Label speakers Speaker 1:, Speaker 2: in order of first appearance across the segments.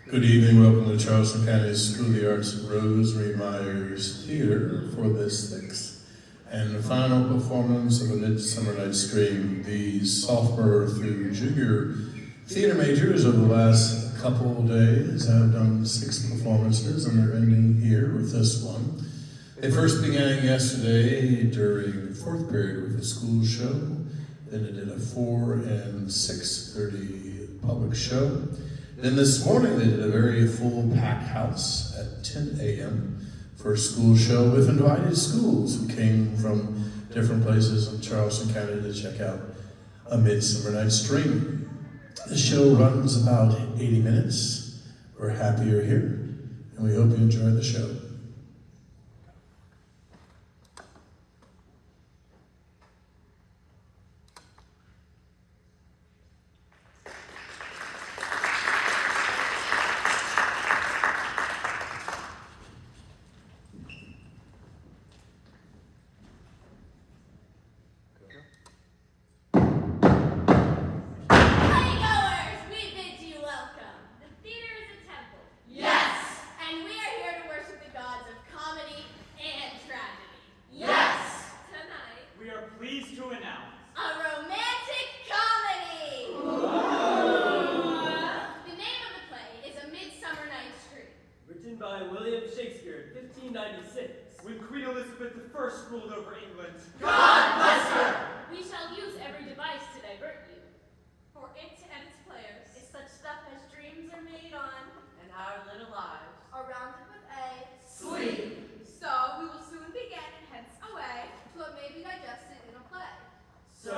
Speaker 1: Good evening, welcome to Charleston County School of the Arts Rosemary Myers Theater for the sixth and final performance of A Midsummer Night's Dream. The sophomore through junior theater majors over the last couple of days have done 6 performances, and they're ending here with this one. They first began yesterday during the 4th period with a school show, then they did a 4 and 6:30 public show. Then this morning they did a very full packed house at 10 a.m. for a school show with invited schools who came from different places in Charleston County to check out A Midsummer Night's Dream. The show runs about 80 minutes. We're happy you're here, and we hope you enjoy the show.
Speaker 2: Ruled over England.
Speaker 3: God bless her!
Speaker 4: We shall use every device to divert you.
Speaker 5: For it and its players
Speaker 4: is such stuff as dreams are made on,
Speaker 3: And our little lives
Speaker 5: are rounded with a
Speaker 3: sleep.
Speaker 5: So we will soon begin and hence away to what may be digested in a play.
Speaker 3: So,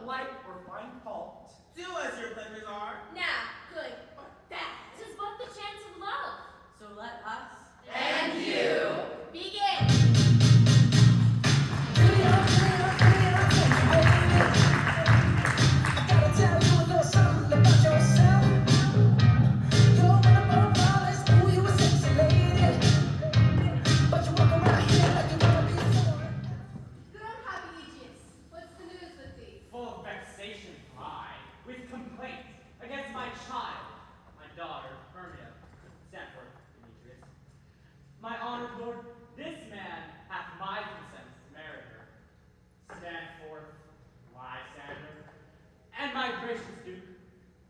Speaker 2: Like or find fault. Do as your pleasures are.
Speaker 5: Now, good or bad.
Speaker 4: 'tis but the chance of love.
Speaker 3: so let us
Speaker 5: And
Speaker 3: you
Speaker 5: Begin!
Speaker 2: My honored lord, this man hath my consent to marry her. Stand forth, Lysander. And my gracious duke,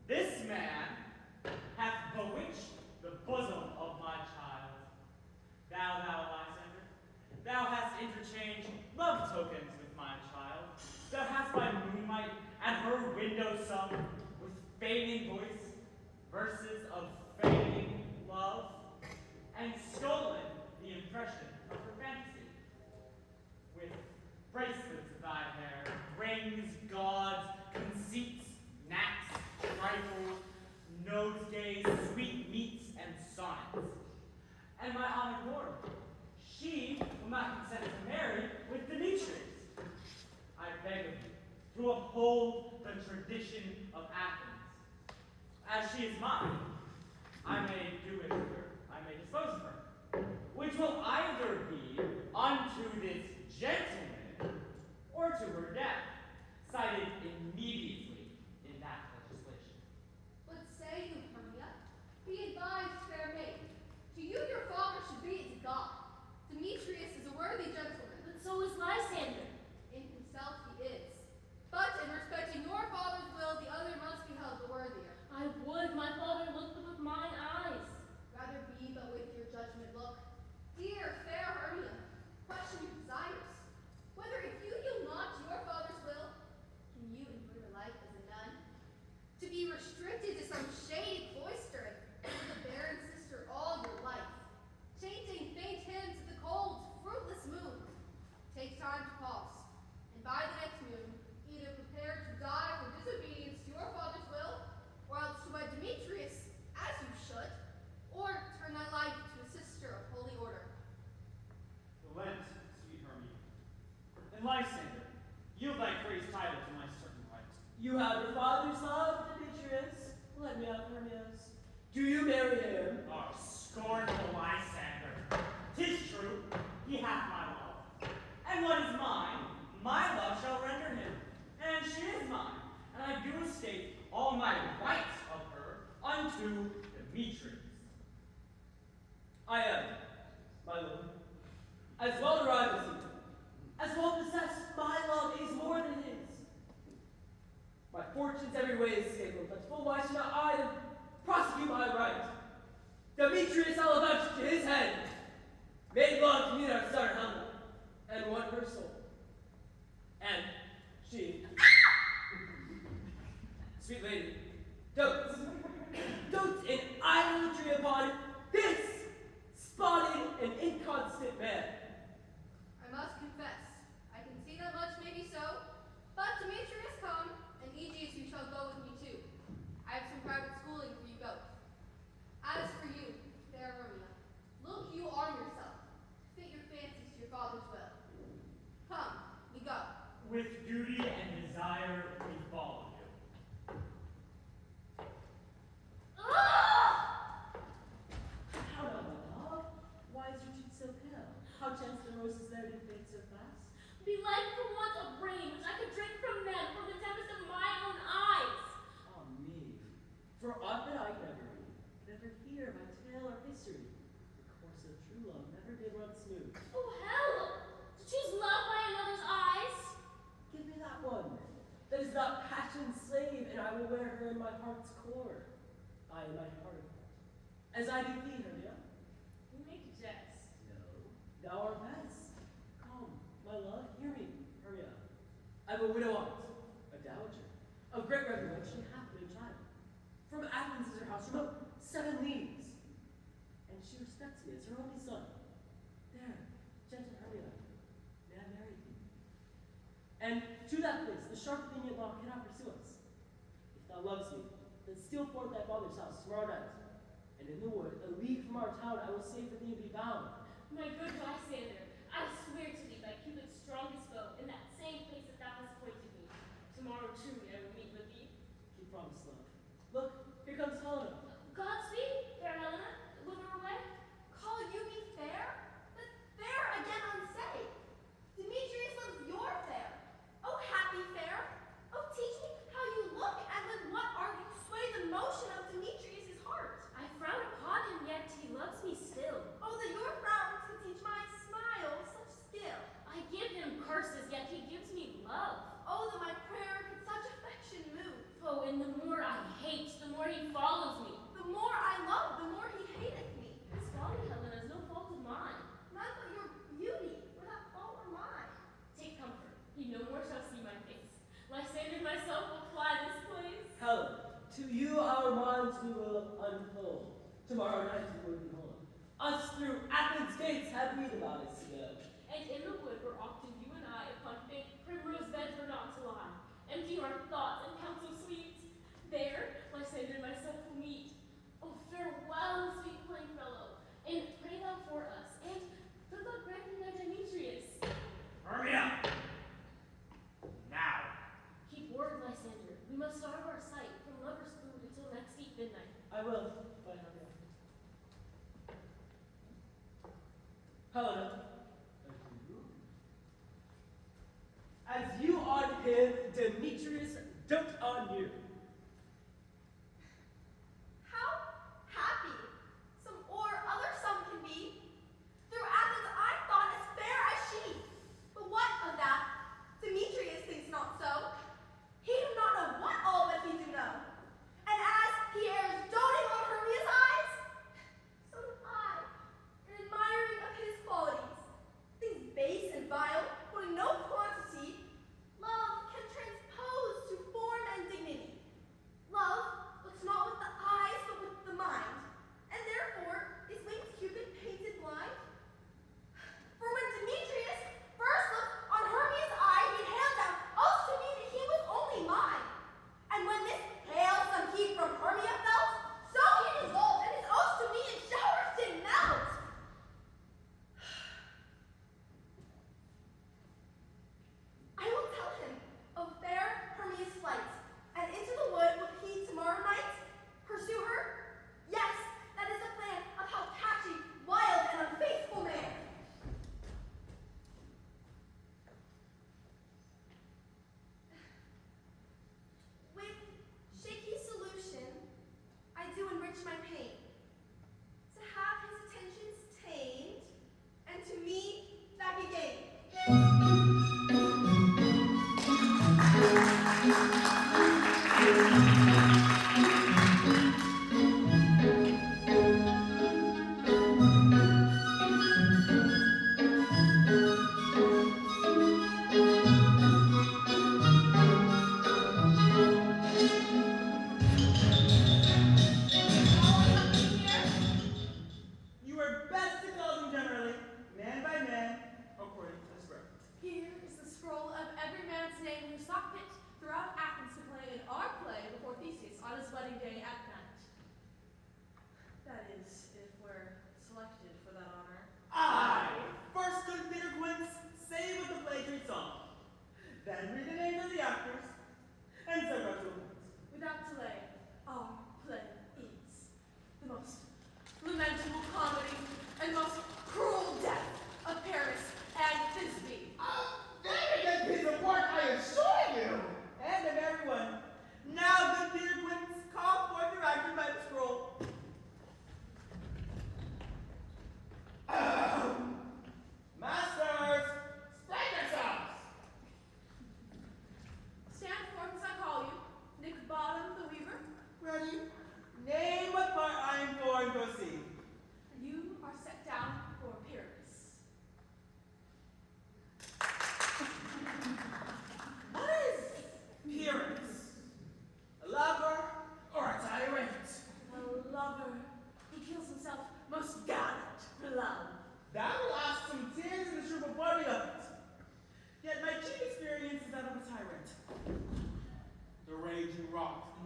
Speaker 2: this man hath bewitched the bosom of my child. Thou, Lysander, thou hast interchanged love tokens with my child. Thou hast by moonlight and her window sung with fading voice verses of fading love, and stolen the impression of her fantasy. With bracelets of thy hair, rings, gauds, conceits, knacks, trifles, nosegays, sweetmeats, and sonnets. And my honored lord, she will not consent to marry with Demetrius. I beg of you to uphold the tradition of Athens. As she is mine, I may do with her, I may dispose of her, which will either be unto this gentleman or to her death, cited immediately in that legislation.
Speaker 5: What say you, Hermia? Be advised, fair maid. To you your father should be as God. Demetrius is a worthy gentleman.
Speaker 4: But so is Lysander.
Speaker 5: In himself he is. But in respecting your father's will, the other must be held the worthier.
Speaker 4: I would my father looked with mine eyes.
Speaker 5: Rather be but with your judgment look. Dear, fair Hermia, question your desires. Whether if you yield not to your father's will, can you endure life as a nun? To be restricted to some shady cloister and with a barren sister all your life, chanting faint hymns at the cold, fruitless moon. Take time to pause, and by the next moon, either prepare to die for disobedience to your father's will, or else to wed Demetrius, as you should, or turn thy life to a sister of holy order.
Speaker 2: Relent, sweet Hermia. And Lysander, yield thy praised title to my certain right.
Speaker 3: You have your father's love, Demetrius. Let me have Hermia's. Do you marry him?
Speaker 2: Oh, scornful Lysander. 'Tis true, he hath my love. And what is mine, my love shall render him. And she is mine, and I do estate all my rights of her unto Demetrius.
Speaker 3: I am, my lord, as well arrived as you, as well possessed. My love is more than his. My fortunes every way is stable, but full why should not I then prosecute my right? Demetrius I'll avouch to his head, made love to me our son Helena, and won her soul. And she, sweet lady, dotes in idolatry upon this spotted and inconstant man.
Speaker 5: I must confess, I can see that much may be so, but Demetrius come, and Aegeus you shall go with me too. I have some private schooling for you both. As for you, fair Hermia, look you arm yourself, fit your fancies to your father's will. Come, we go.
Speaker 2: With duty and desire, we follow you.
Speaker 4: Ah!
Speaker 3: How now, my love? Why is your cheek so pale? How chance the roses there do fade so fast?
Speaker 4: Belike for want of rain, which I could drink from them, from the tempest of my own eyes.
Speaker 3: Ah me, for aught that I never read, never hear by tale or history, the course of true love never did run smooth.
Speaker 4: Oh, hell! To choose love by another's eyes?
Speaker 3: Give me that one, that is not passion's slave, and I will wear her in my heart's core. I in my heart, as I do thee, Hermia.
Speaker 4: You make a jest.
Speaker 3: No, thou art best. Come, my love, hear me, Hermia. I've a widow aunt, a dowager, of great reputation, half a child. From Athens is her house, remote 7 leagues. And she respects me as her only son. There, gentle Hermia, may I marry thee? And to that place, the sharp lenient law cannot pursue us. If thou lovest me, then steal forth thy father's house tomorrow night. And in the wood, a league from our town, I will save for thee and be bound.
Speaker 4: My good Lysander, I swear to thee by Cupid's strongest bow, in that same place that thou hast appointed me. Tomorrow truly I will meet with thee.
Speaker 3: Keep promise, love. Look, here comes Helena.
Speaker 4: Godspeed, fair Helena, whither away?
Speaker 5: Call you me fair? But fair again unsay. Demetrius loves your fair. Oh, happy fair. Oh, teach me how you look, and with what art you sway the motion of Demetrius's heart.
Speaker 4: I frown upon him, yet he loves me still.
Speaker 5: Oh, that your frowns could teach my smile such skill.
Speaker 4: I give him curses, yet he gives me love.
Speaker 5: Oh, that my prayer could such affection move.
Speaker 4: Oh, and the more I hate, the more he follows me.
Speaker 5: The more I love, the more he hateth me.
Speaker 4: His folly, Helena, is no fault of mine.
Speaker 5: None but your beauty, or that fault or mine.
Speaker 4: Take comfort, he no more shall see my face. Lysander and myself will fly this place.
Speaker 3: Helen, to you our minds we will unfold. Tomorrow night we will be home. Us through Athens' gates have we the bodies to go.
Speaker 4: And in the wood where often you and I upon faint primrose beds were not to lie, empty our thoughts and counsel sweet. There, Lysander and myself will meet. Oh, farewell, sweet playfellow, and pray thou for us, and good luck granting thy Demetrius.
Speaker 2: Hermia! Now!
Speaker 4: Keep word, Lysander. We must starve our sight from lovers' food until next week midnight.
Speaker 3: I will, by Hermia. Helena, as you on him, Demetrius dote on you.
Speaker 5: How happy some or other some can be. Through Athens I thought as fair as she. But what of that? Demetrius thinks not so. He do not know what all that he do know. And as he errs doting on Hermia's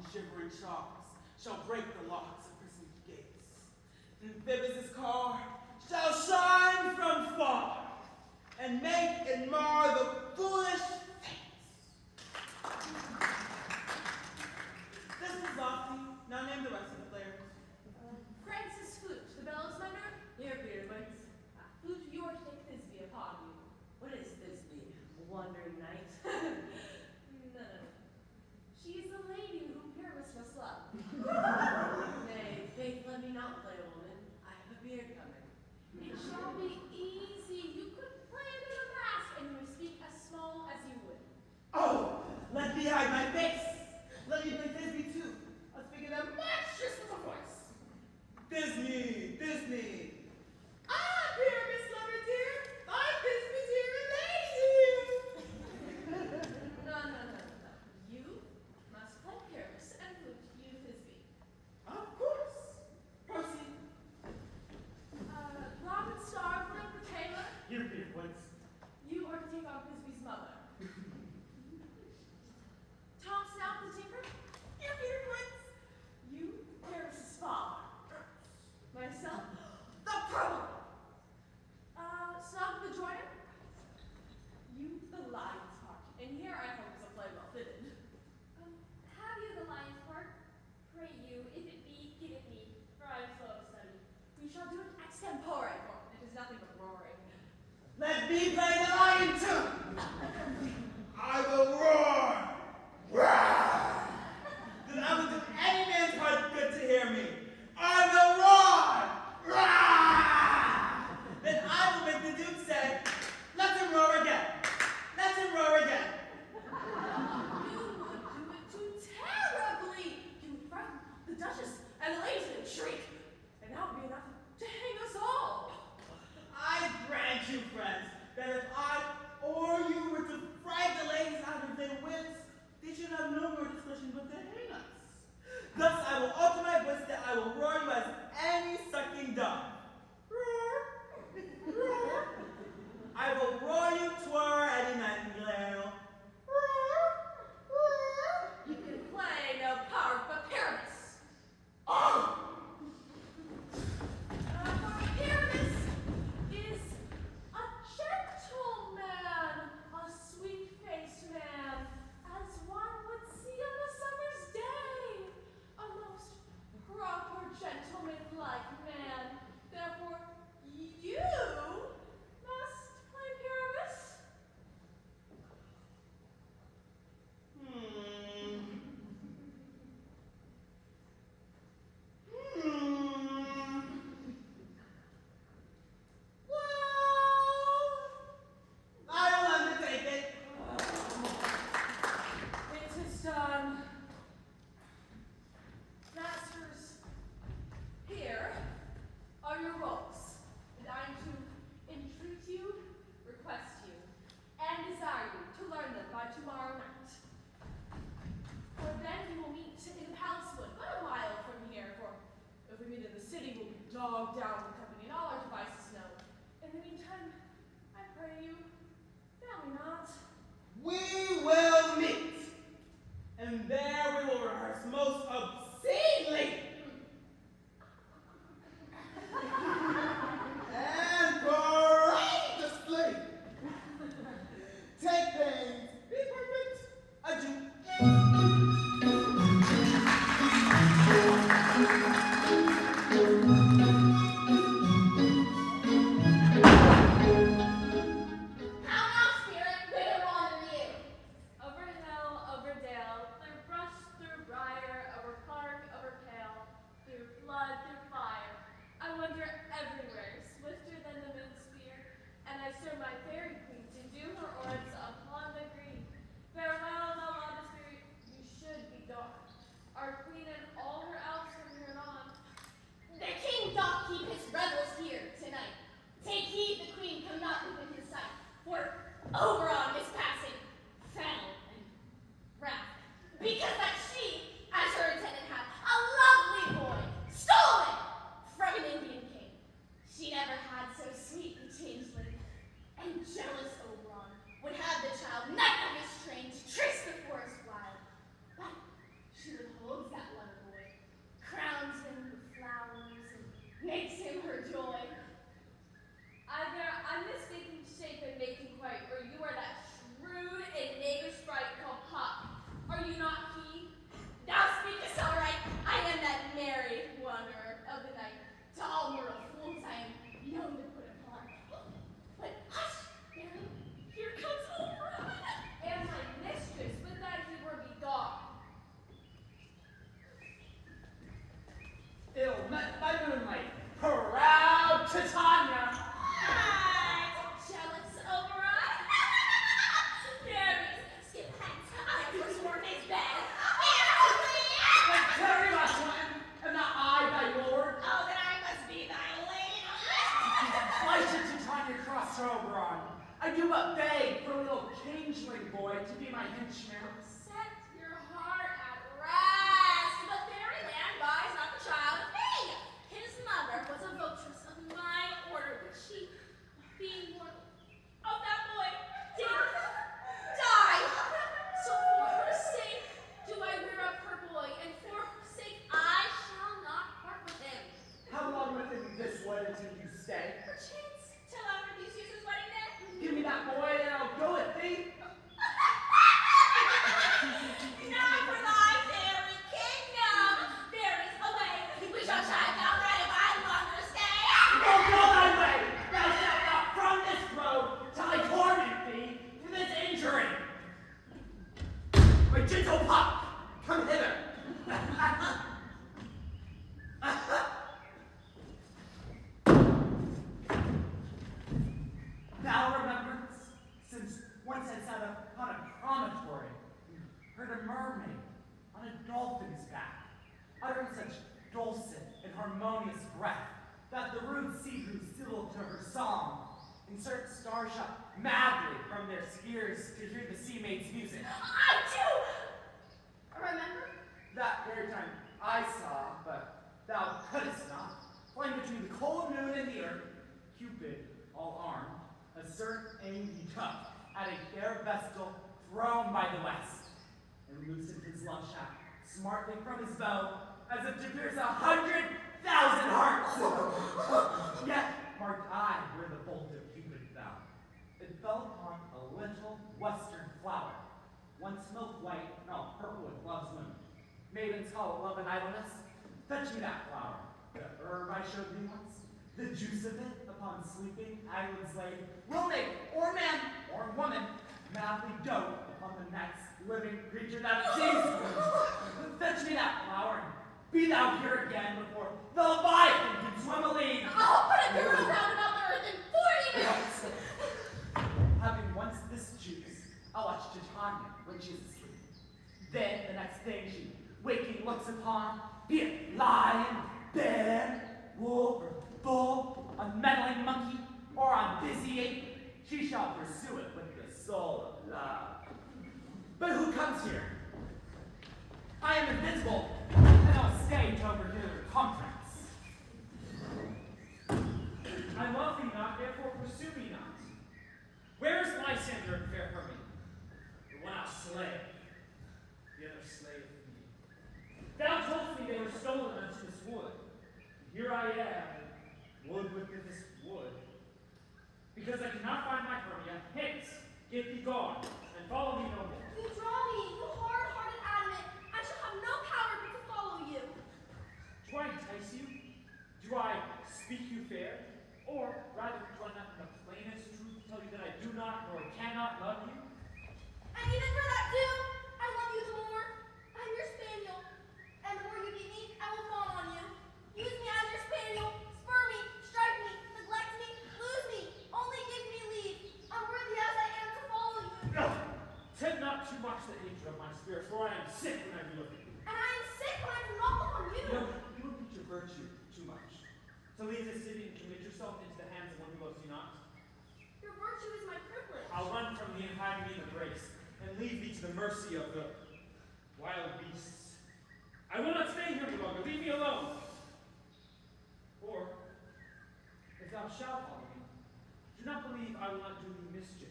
Speaker 6: and shivery chalks shall break the locks of prison gates. Amphibious' car shall shine from far and make and mar the foolish fates. This is Lofty. Now name the rest of the players.
Speaker 7: Francis Flute, the bellows mender.
Speaker 3: Here, Beardwoods.
Speaker 7: Flute, you are to take Thisbe upon you.
Speaker 3: What is Thisbe? A wandering knight?
Speaker 7: No. She is the lady whom Pyramus must love.
Speaker 3: Nay, faith, let me not play a woman. I have a beard coming.
Speaker 7: It shall be easy. You could play a little mask, and you would speak as small as you would.
Speaker 6: Oh, let me hide my face. Let me play Disney too. I'll speak in a monstrous little voice. Disney, Disney. Ah, Pyramus, lover dear. My Disney dear relates you.
Speaker 7: No. You must play Pyramus, and Flute, you Thisbe.
Speaker 6: Of course. Proceed.
Speaker 7: Robin Starveling, the tailor.
Speaker 2: Here, Beardwoods.
Speaker 7: You are to take on Thisbe's mother. Tom Snout, the tinker.
Speaker 6: Here, Beardwoods.
Speaker 7: You, Pyramus's father. Myself, the pearl. Snog the joiner. You, the lion's heart. And here I hope is a play well fitted.
Speaker 4: Have you the lion's part? Pray you, if it be, give it me, for I am slow of study.
Speaker 7: We shall do it extempore, for it is nothing but roaring.
Speaker 6: Let me play the lion too. I will roar. Roar. Then I will do any man's heart good to hear me. I will roar. Roar. Then I will make the Duke say, let him roar again. Let him roar again.
Speaker 7: You would do it too terribly. You would frighten the Duchess and the ladies would shriek. And that would be enough to hang us all.
Speaker 6: I grant you, friends, that if I or you were to fright the ladies out of their wits, they should have no more discretion but to hang us. Thus I will alter my voice that I will roar you as any sucking dove. Roar, roar. I will roar you twar Eddie Nightingale. Roar, roar.
Speaker 7: You can play no part but Pyramus.
Speaker 6: Oh!
Speaker 7: For Pyramus is a gentleman, a sweet-faced man, as one would see on a summer's day. A most proper gentleman-like man. Therefore, you must play Pyramus.
Speaker 6: Well, I will undertake it.
Speaker 7: It is done. Masters, here are your roles, and I am to entreat you, request you, and desire you to learn them by tomorrow night. For then we will meet in the palace wood, but a mile from here, for if we meet in the city, we'll be dogged down with company, and all our devices know. In the meantime, I pray you, fail me not.
Speaker 6: We will meet, and there we will rehearse most obscenely and courageously. Take pains, be perfect. Adieu.
Speaker 5: How now, spirit? Whither wander you?
Speaker 4: Over hill, over dale, through brush, through briar, over park, over pale, through flood, through fire. I wander everywhere, swifter than the moon spear, and I serve my fairy queen to do her ords upon the green. Farewell, thou modest spirit, you should be gone. Our queen and all her elves from here on.
Speaker 5: The king doth keep his revels here tonight. Take heed the queen come not within his sight, for Oberon is passing, foul and wrath, because that she, as her attendant hath, a lovely boy, stolen from an Indian king. She never had so sweet a changeling, and jealous Oberon would have the child knight of his train to trace the forest wild. But she would hold
Speaker 2: do but beg for a little changeling boy to be my henchman.
Speaker 4: Set your heart at rest. The fairyland buys not the child of me. His mother was a votress of my order, but she, being mortal, of that boy, did die. So for her sake do I rear up her boy, and for her sake I shall not part with him.
Speaker 2: How long within this wood until you stay?
Speaker 4: Perchance till after Theseus' wedding day.
Speaker 2: Give me that boy and I'll go with thee.
Speaker 4: Now for thy fairy kingdom, there is a way. We shall shine down red if I longer stay.
Speaker 2: Go thy way! Thou shalt not from this road till I torment thee for this injury. My gentle pup, come hither. Thou rememberest, since once I sat upon a promontory and heard a mermaid on a dolphin's back, uttering such dulcet and harmonious breath that the rude sea grew still to her song, and certain stars shot madly from their spheres to hear the sea maid's music.
Speaker 4: I do remember.
Speaker 2: That very time I saw, but thou couldst not, flying between the cold moon and the earth, Cupid, all armed, a certain angry tuft at a fair vestal thrown by the west, and loosened his long shaft smartly from his bow, as if to pierce 100,000 hearts. Yet marked I where the bolt of Cupid fell. It fell upon a little western flower, once milk white, now purple with love's moon. Maidens call it love and idleness. Fetch me that flower, the herb I showed thee once. The juice of it, upon sleeping eyelids laid, will make or man or woman madly dote upon the next living creature that it sees. Fetch me that flower, and be thou here again before the Leviathan can swim a league.
Speaker 4: I'll put a girdle round about the earth in 40 minutes.
Speaker 2: Having once this juice, I'll watch Titania when she's asleep. Then the next thing she waking looks upon, be it lion, bear, wolf, or bull, a meddling monkey, or a busy ape, she shall pursue it with the soul of love. But who comes here? I am invisible, and I'll stay to overhear their conference.
Speaker 8: I love thee not, therefore pursue me not. Where is Lysander and fair Hermia? The one I'll slay, the other slayeth me. Thou toldst me they were stolen unto this wood. Here I am, wood within this wood. Because I cannot find my Hermia, hence, get thee gone, and follow me no more.
Speaker 5: You draw me, you hard-hearted adamant. I shall have no power but to follow you.
Speaker 8: Do I entice you? Do I speak you fair? Or, rather, do I not in the plainest truth tell you that I do not nor cannot love you?
Speaker 5: And even for that too, I love you the more. I'm your spaniel. And the more you beat me, I will fawn on you. Use me as your spaniel. Spur me, strike me, neglect me, lose me. Only give me leave, unworthy as I am to follow you.
Speaker 8: No! Take not too much the hatred of my spirit, for I am sick when I do look at you.
Speaker 5: And I am sick when I do not look on you.
Speaker 8: You repeat your virtue too much. To leave this city and commit yourself into the hands of one who loves you not.
Speaker 5: Your virtue is my privilege.
Speaker 8: I'll run from thee and hide me in the grace, and leave thee to the mercy of the wild beasts. I will not stay here any longer. Leave me alone. Or, if thou shalt follow me, do not believe I will not do thee mischief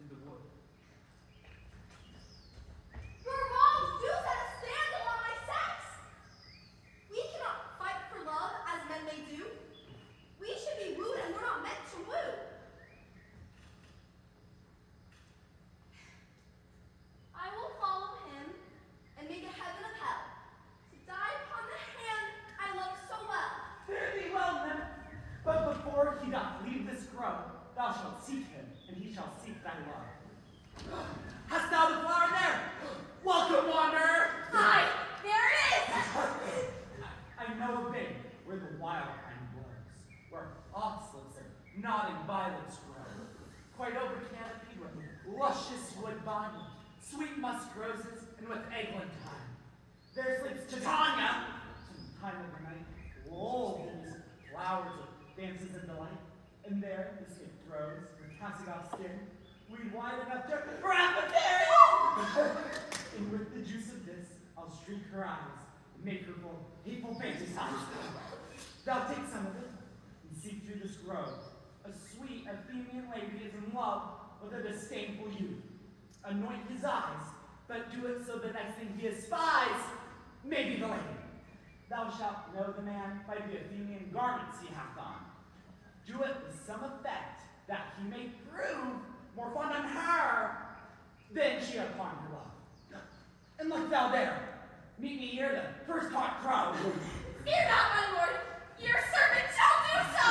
Speaker 8: in the wood.
Speaker 5: Your wrongs do set a scandal on my sex. We cannot fight for love as men may do. We should be wooed and we're not meant to woo. I will follow him and make a heaven of hell to die upon the hand I love so well.
Speaker 2: Fare thee well, then. But before he doth leave this grove, thou shalt seek him, and he shall seek thy love. Hast thou the flower there? Welcome, wanderer!
Speaker 5: Aye, there it is.
Speaker 2: I know a big where the wild pine blows, where oxlips and nodding violets grow, quite over canopied with luscious woodbine, sweet musk roses, and with eggland thyme. There sleeps Titania, some time of the night, lulled in these flowers of dances and delight, and there the snake throws, her casting off skin,
Speaker 6: weed wide enough to wrap a fairy. And with the juice of this, I'll streak her eyes, and make her full hateful fantasize. Thou take some of it, and seek through this grove. A sweet Athenian lady is in love with a disdainful youth. Anoint his eyes, but do it so the next thing he espies may be the lady. Thou shalt know the man by the Athenian garments he hath on. Do it with some effect, that he may prove more fond on her than she upon her love. And look thou there, meet me here the first hot crowd.
Speaker 7: Fear not, my lord. Your servant shall do so.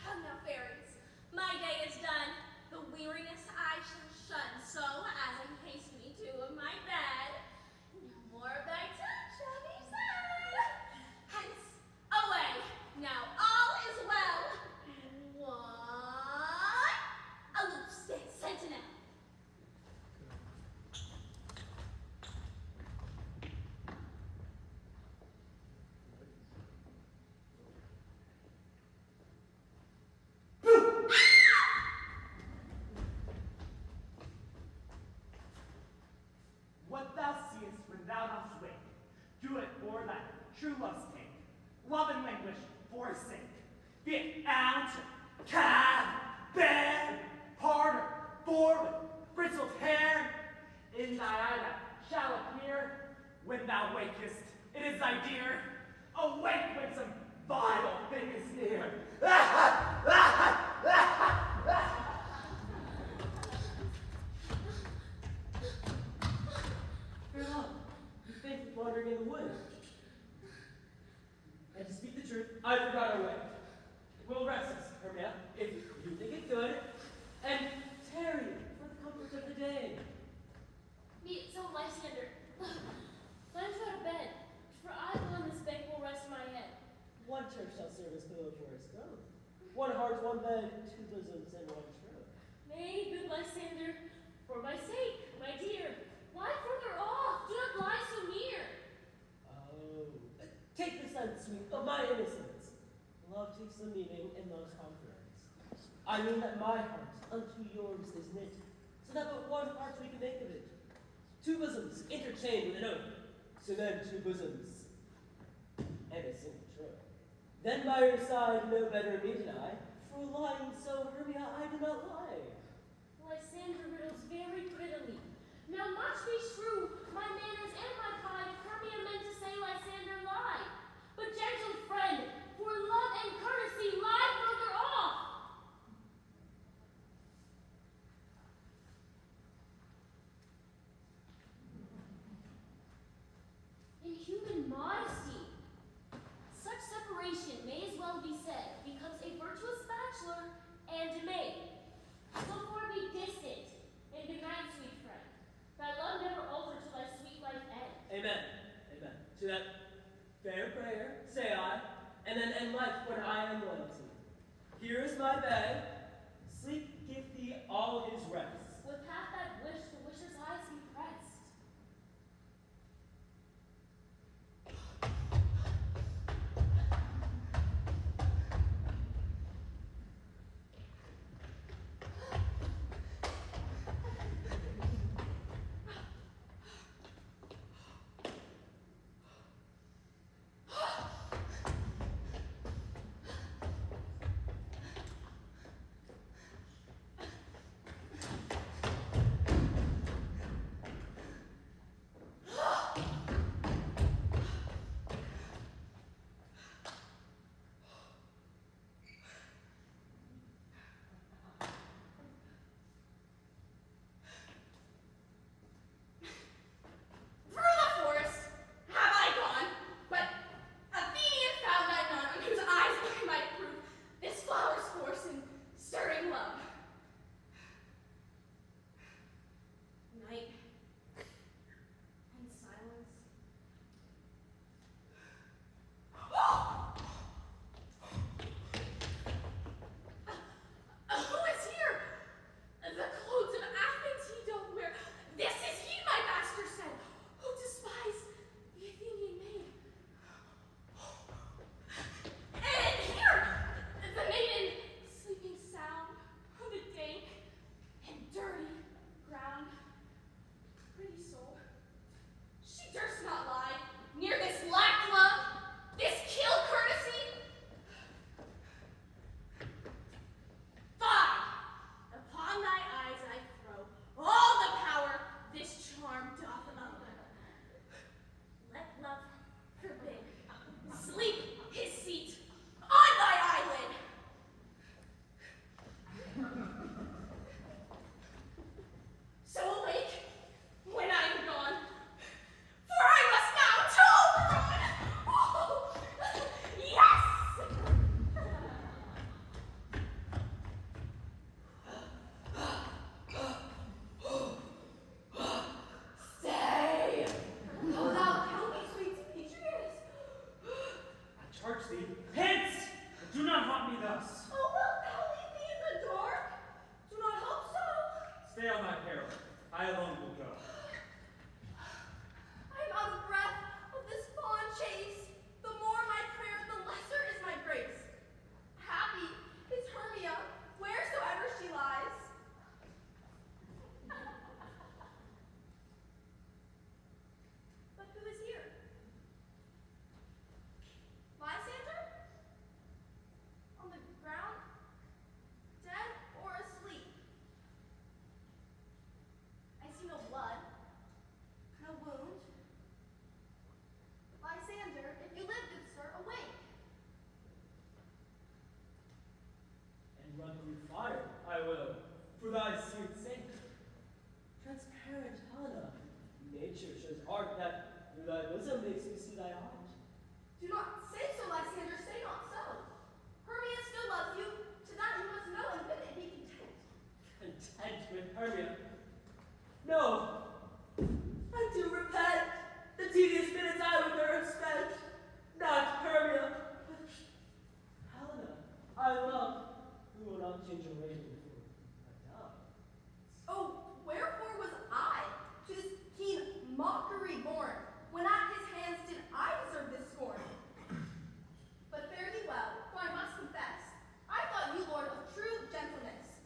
Speaker 4: Come now, fairies. My day is done. The weariness I shall shun, so as I haste me to my bed, no more of thy touch shall be said. Hence, away. Now all is well. One, aloof stay, sentinel.
Speaker 6: What thou seest when thou dost wake, do it for thy true love's sake. Love and languish for his sake. Be it ounce, calf, bed, harder, forward, bristled hair. In thy eye that shall appear when thou wakest. It is thy dear. Awake when some vile thing is near.
Speaker 3: Fear not. You faint with wandering in the wood. And to speak the truth, I forgot our way. We'll rest us, Hermia, if you think it good, and tarry for the comfort of the day.
Speaker 4: Be it so, Lysander. Climb out of bed, for I on this bank will rest my head.
Speaker 3: One turf shall serve as pillow for his throne. One heart, one bed, two bosoms, and one throne.
Speaker 4: Nay, good Lysander, for my sake, my dear, lie further off, do not lie so near.
Speaker 3: Oh, take the sense, sweet, of my innocence. Love takes the meaning in love's conference. I mean that my heart unto yours is knit, so that but one heart we can make of it. Two bosoms interchained with an oath, so then two bosoms and a single troth. Then by your side no better me deny, for lying so, Hermia, I do not lie.
Speaker 4: Lysander riddles very prettily. Now much be true, my manners and my pride, if Hermia meant to say Lysander lied. But gentle friend, for love and courtesy, lie further off. In human modesty, such separation may as well be said becomes a virtuous bachelor and a maid. So far be distant, and be mad, sweet friend. Thy love never alter till thy sweet life end.
Speaker 3: Amen. Amen. To that fair prayer, say I, and then end life when I am loyalty. Here is my bed. Sleep give thee all his rest.
Speaker 4: With half that wish, the wisher's eyes be pressed.
Speaker 3: Hermia. No, I do repent the tedious minutes I with her have spent. Not Hermia, but Helena, I love, who will not change your rating for a dove.
Speaker 5: Oh, wherefore was I to this keen mockery born, when at his hands did I deserve this scorn? But fare thee well, for I must confess, I thought you lord of true gentleness.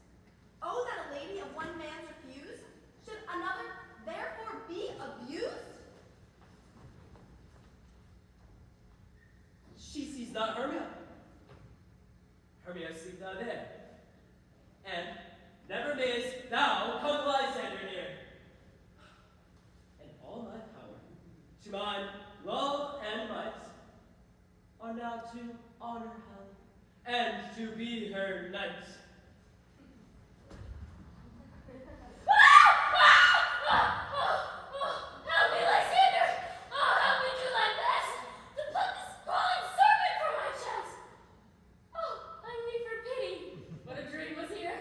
Speaker 5: Oh, that a lady of one man's refused, should another therefore be abused?
Speaker 3: She sees not Hermia. Hermia sees not there. And never mayest thou come Lysander near. And all my power, to mine love and might, are now to honor Helen, and to be her knight.
Speaker 4: Help me, Lysander! Oh, help me do thy best to put this crawling serpent from my chest! Oh, I need for pity. What a dream was here.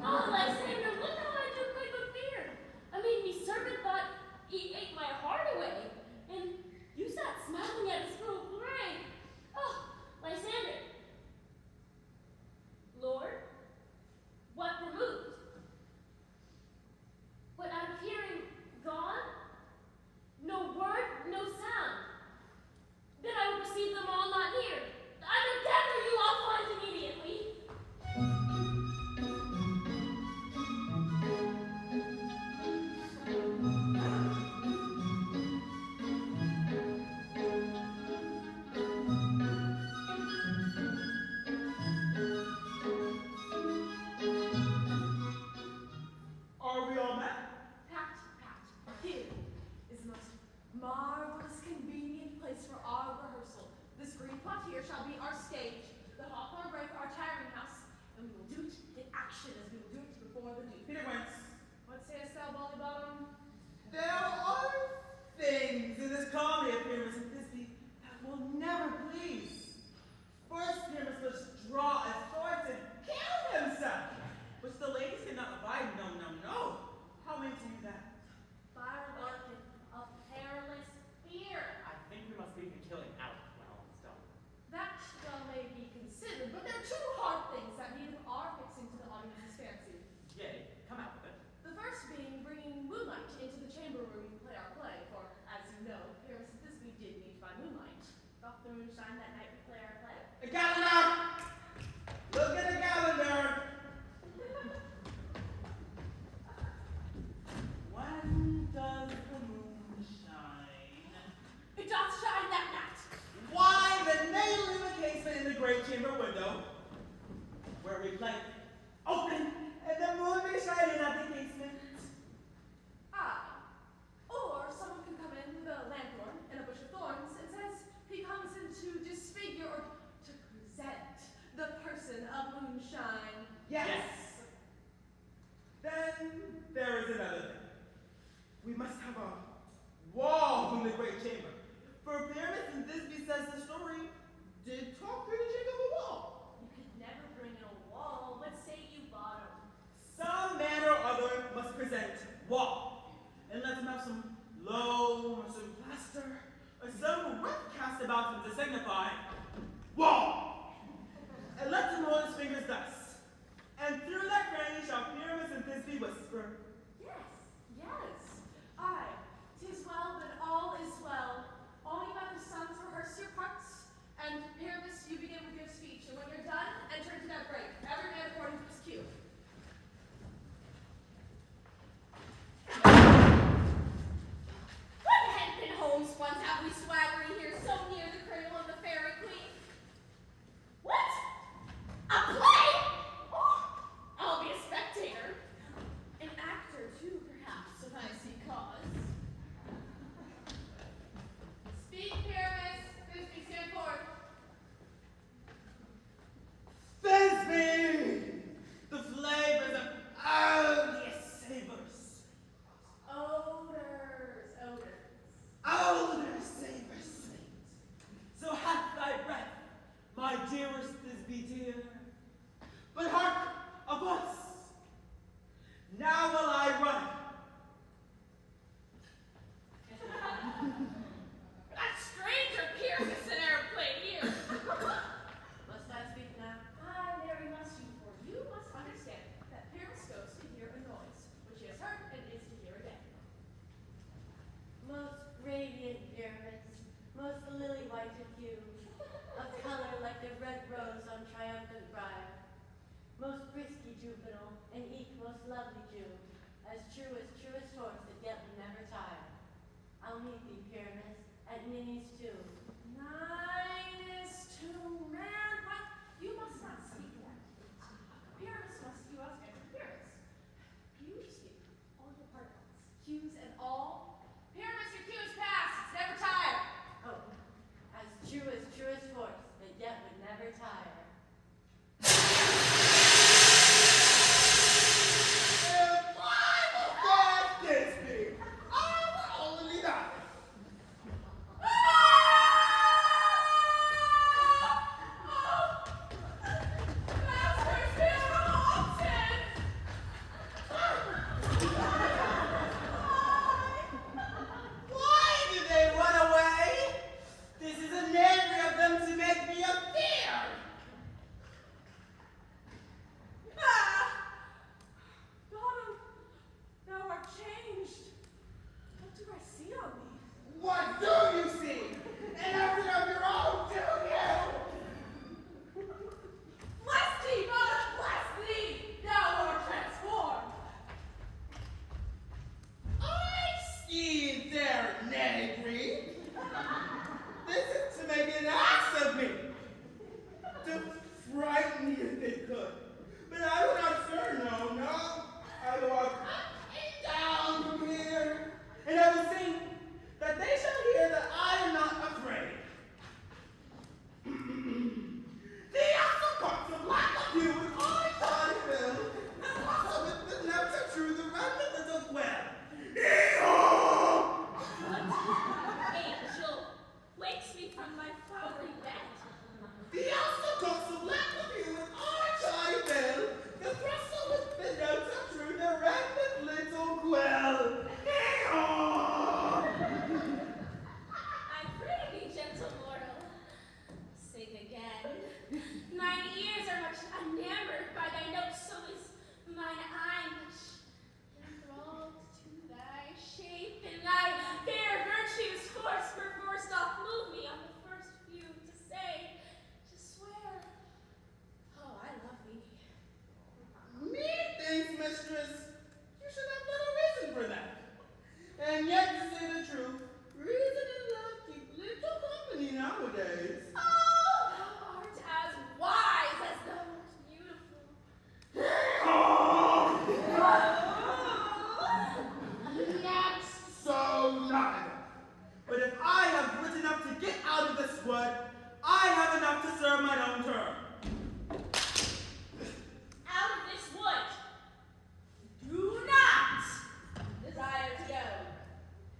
Speaker 4: Oh, Lysander, look how I do quake with fear. I mean, me serpent thought he ate my heart away, and you sat smiling at his little prey. Oh, Lysander. Lord, what removed? What out of hearing gone? No word, no sound. Then I will receive them all not near. I'm a dagger you all find immediately.
Speaker 6: Are we all met?
Speaker 7: Pat, here is the most marvelous, convenient place for our rehearsal. This green plot here shall be our stage, the hawthorn brake our tiring house, and we will do it in action as we will do it before the Duke.
Speaker 6: Peter Wentz.
Speaker 7: What sayest thou, Ballybottom?
Speaker 6: There are things in this comedy of Pyramus and Thisbe that will never please. First, Pyramus must draw a sword to kill himself, which the ladies cannot abide. No, no, no. How into you that?
Speaker 7: Byron Larkin, a perilous fear.
Speaker 2: I think we must leave the killing out when all is done.
Speaker 7: That well may be considered, but there are two hard things that need our fixing to the audience's fancy.
Speaker 2: Yea, come out with it.
Speaker 7: The first being bringing moonlight into the chamber where we play our play, for, as you know, Pyramus and Thisbe did meet by moonlight. Doth the moon shine that night we play our play?
Speaker 6: A calendar! Look at the calendar! When does the moon shine?
Speaker 7: It doth shine that night.
Speaker 6: Why, the nail in the casement in the great chamber window, where we play, open, and the moon may shine in at the casement.
Speaker 7: Ah. Or someone can come in with a lanthorn and a bush of thorns and says he comes in to disfigure or to present the person of moonshine.
Speaker 6: Yes. Then there is another thing. We must have a wall from the great chamber. For Pyramus and Thisbe says the story did talk through the chink of a wall.
Speaker 7: You could never bring in a wall. What say you, Bottom?
Speaker 6: Some man or other must present wall. And let them have some loam or some plaster or some rough cast about him to signify wall. And let them hold his fingers thus. And through that cranny shall Pyramus and Thisbe whisper,
Speaker 7: Yes, yes. Aye, 'tis well, then all is well. All you other sons rehearse your parts, and Pyramus, you begin with your speech, and when you're done, enter into that break, every man according to his cue.
Speaker 5: What hempen homes once have we swaggering here so near the cradle of the fairy queen? What? A play? Oh, I'll be a spectator. An actor too, perhaps, if I see cause. Speak, Pyramus. Thisbe, stand forth.
Speaker 6: Thisbe! The flavors of odious savors.
Speaker 7: Odors.
Speaker 6: Older savor sweet. So hath thy breath, my dearest Thisbe dear. But hark, a voice. Now will I
Speaker 7: horse that yet would never tire.
Speaker 6: If I was that this big, I would only die.
Speaker 7: Masters, we are all options!
Speaker 6: Why did they run away? This is a knavery of them to make me appear.
Speaker 7: Donald, thou art changed. What do I see on thee?
Speaker 6: What do you see? And every of your own, do you?
Speaker 7: Bless thee, Donald, bless thee! Thou art transformed.
Speaker 6: I see their knavery. This is to make an ass of me. To frighten me if they could. But I will not stir, no. I will walk up and down from here. And I will sing that they shall hear that I am not afraid. The outcomes of lack of you with all I thought it will. And also with the never true, the remnant of well.
Speaker 4: Angel wakes me from my flowery bed.
Speaker 6: The outcomes of lack of you with all I thought it will. The thrustle with the notes of true, the remnant little quell.
Speaker 4: I pray thee, gentle mortal, sing again. Mine ears are much enamored by thy notes, so is mine eye much enthralled to thy shape, and thy fair virtues force perforce doth move me on the first view to say, to swear. Oh, I love thee.
Speaker 6: Methinks, mistress, you should have little reason for that. And yet, to say the truth, reason and love keep little company nowadays.
Speaker 4: Oh, thou art as wise as thou art beautiful.
Speaker 6: Not so neither. But if I have wit enough to get out of this wood, I have enough to serve my own term.
Speaker 4: Out of this wood. Do not desire to go.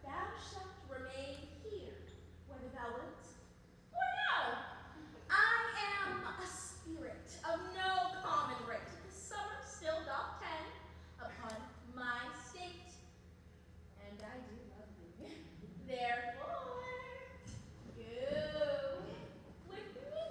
Speaker 4: Thou shalt remain here, whether thou wilt or no. I am a spirit of no common rate. The summer still doth tend upon my state, and I do love thee. Therefore, go with me.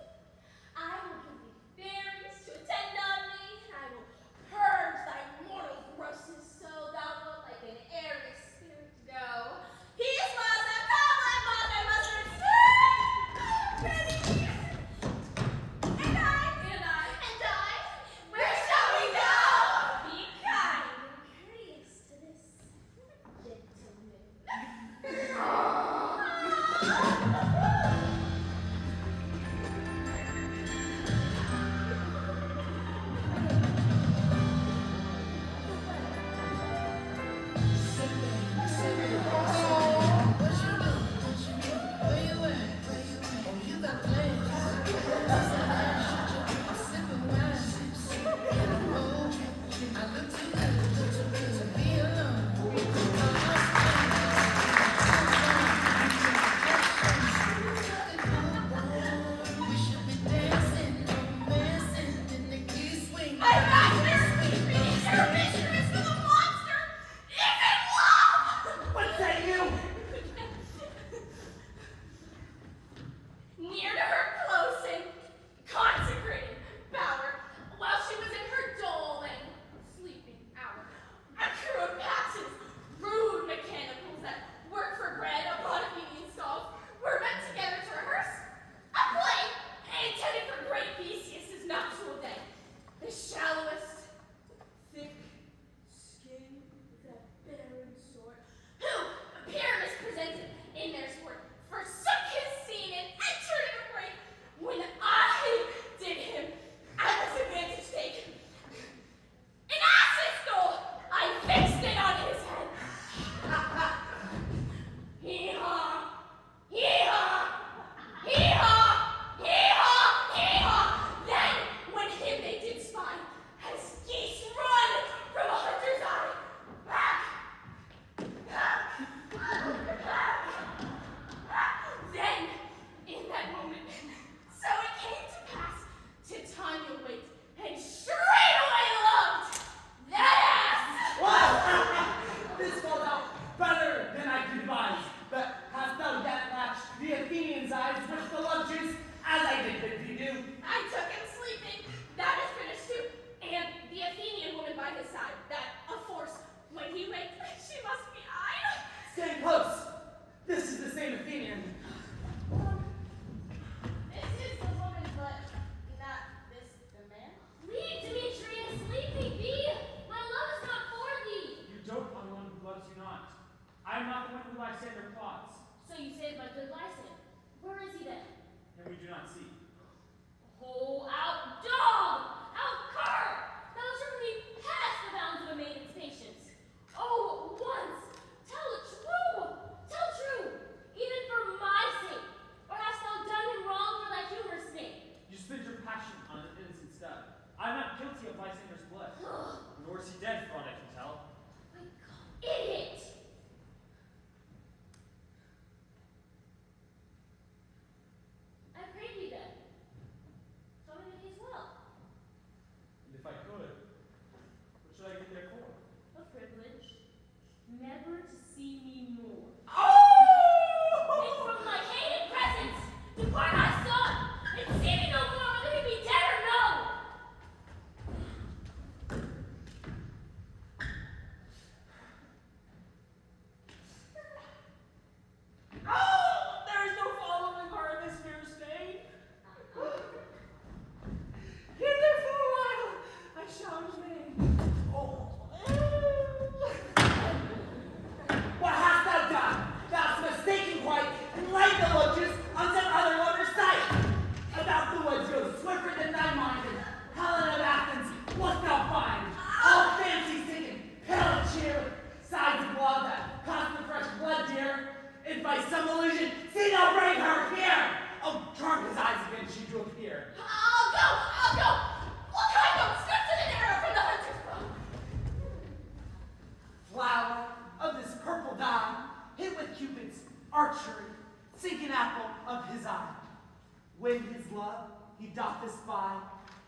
Speaker 6: when his love he doth espy,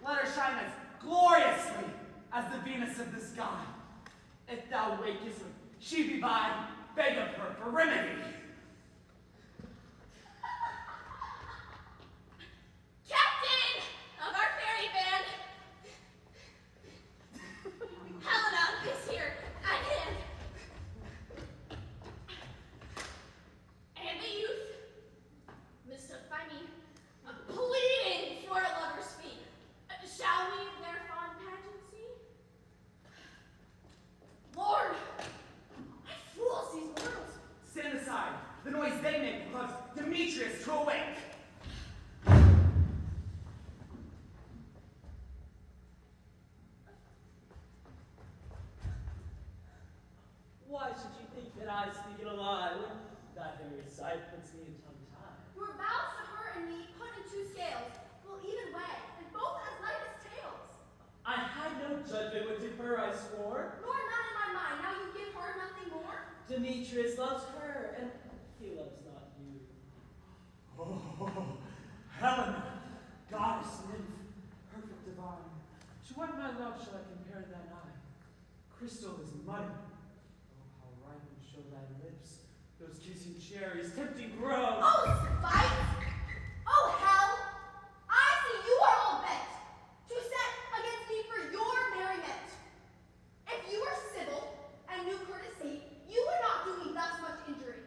Speaker 6: let her shine as gloriously as the Venus of the sky. If thou wakest when she be by, beg of her for remedy.
Speaker 5: Captain of our ferry band, Helena is here at hand. And the youth, mistook by me, pleading for a lover's fee. Shall we their fond pageant see? Lord, I fools these worlds.
Speaker 6: Stand aside. The noise they make will cause Demetrius to awake.
Speaker 3: Why should you think that I speak in a lie when that very sight puts me in tongue-tied?
Speaker 5: Your vows to her and me put in two scales will even weigh, and both as light as tails.
Speaker 3: I had no judgment when to her I swore.
Speaker 5: Nor none in my mind, now you give her nothing more.
Speaker 3: Demetrius loves her, and he loves not you.
Speaker 8: Oh, Helena, goddess nymph, perfect divine. To what my love shall I compare thine eye? Crystal is muddy. Oh, how ripen show thy lips, those kissing cherries, tempting grow.
Speaker 5: Oh, spite! Oh, hell! I see you are all bent to set against me for your merriment. If you were civil and knew courtesy, you would not do me thus much injury.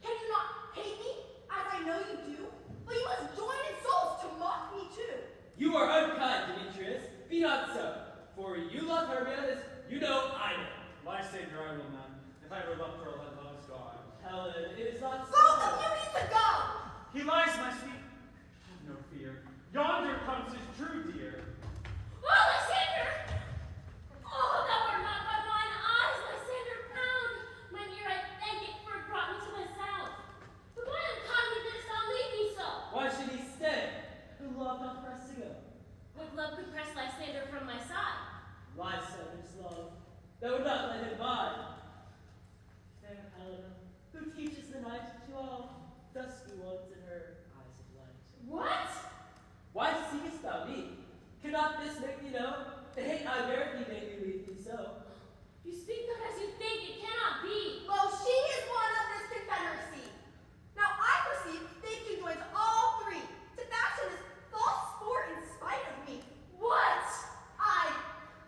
Speaker 5: Can you not hate me, as I know you do? But you must join in souls to mock me too.
Speaker 3: You are unkind, Demetrius. Be not so. For you love Hermia as you know I know.
Speaker 8: Lysander I will none. If I ever loved her, let love is gone.
Speaker 3: Helen, it is not so.
Speaker 5: Both of you need to go!
Speaker 8: He lies, my sweet. Have no fear. Yonder comes his true dear.
Speaker 4: Oh, Lysander! Oh, thou art not by mine eyes, Lysander found. Mine ear I thank it, for it brought me to my sound. But why unkindly didst thou leave me so?
Speaker 3: Why should he stay? Who loved not press to go?
Speaker 4: What love could press Lysander from my side?
Speaker 3: Lysander's love, that would not let him by. Fair Helena, who teaches the night to all dusky ones in her eyes of light.
Speaker 4: What?
Speaker 3: Why seekest thou me? Cannot this make thee know the hate I bear thee made me leave thee so?
Speaker 4: You speak not as you think, it cannot be.
Speaker 5: Lo, she is one of this confederacy. Now I perceive they conjoined all three to fashion this false sport in spite of me.
Speaker 4: What?
Speaker 5: I,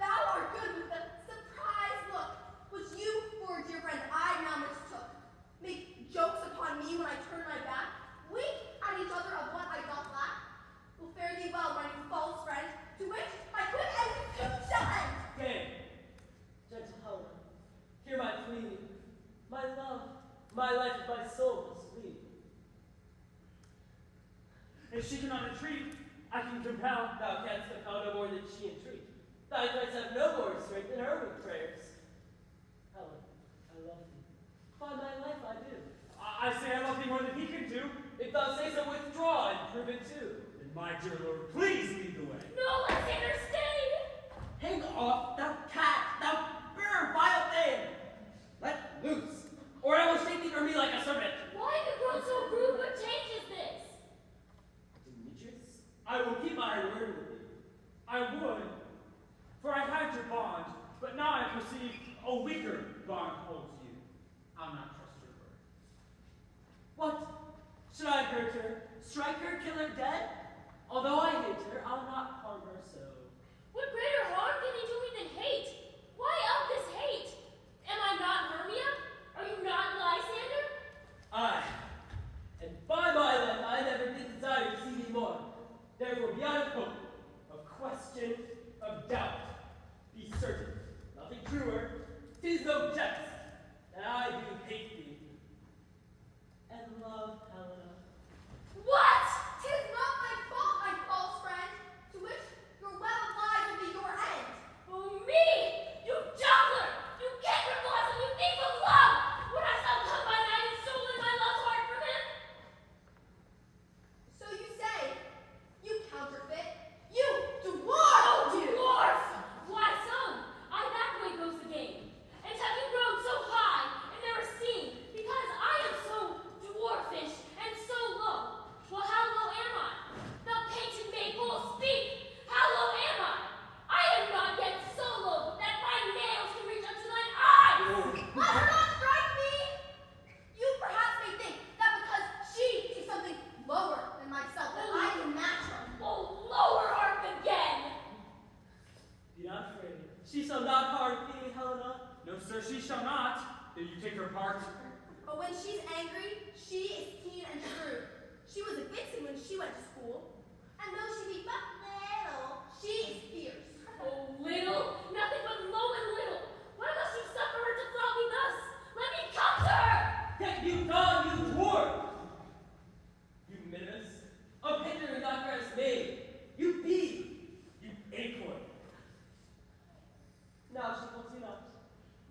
Speaker 5: thou art good with the surprised look, which you, for a dear friend, I now mistook. Make jokes upon me when I turn my back, wink at each other of what I doth lack. Will fare thee well, my new false friend, to which my quick execution shall end.
Speaker 3: Gay, gentle Helena, hear my plea. My love, my life, my soul must flee.
Speaker 8: If she cannot entreat, I can compel.
Speaker 3: Thou canst compel no more than she entreat. Thy threats have no more strength than her with prayers. Helen, I love thee. By my life I do.
Speaker 8: I say I love thee more than he can do.
Speaker 3: If thou say so, withdraw and prove it too.
Speaker 8: Then my dear lord, please lead the way.
Speaker 4: No, Lysander, stay!
Speaker 6: Hang off, thou cat, thou bird, vile thing! Let loose, or I will shake thee from me like a serpent.
Speaker 4: Why have you grown so rude? What change is this?
Speaker 3: Demetrius, I will keep my word with thee.
Speaker 8: I would, for I had your bond, but now I perceive a weaker bond holds you. I'll not trust your word.
Speaker 3: What? Should I hurt her, strike her, kill her dead? Although I hate her, I'll not harm her so.
Speaker 4: What greater harm can he do me than hate? Why of this hate? Am I not Hermia? Are you not Lysander?
Speaker 3: Aye, and by my life I never did desire to see thee more. Therefore, beyond hope, of question, of doubt, be certain, nothing truer, 'tis no jest, that I do hate thee. And love, Helena.
Speaker 5: What? 'Tis not my fault, my false friend, to which your web of lies will be your
Speaker 8: Did you take her part?
Speaker 5: But when she's angry, she is keen and shrewd. She was a vixen when she went to school. And though she be but little, she is fierce.
Speaker 4: Oh, little, nothing but low and little. Why must you suffer her to flog me thus? Let me come to her!
Speaker 3: Get you gone, you dwarf! You minimus, of hinder and not grass made. You bee, you acorn. Now she holds you not.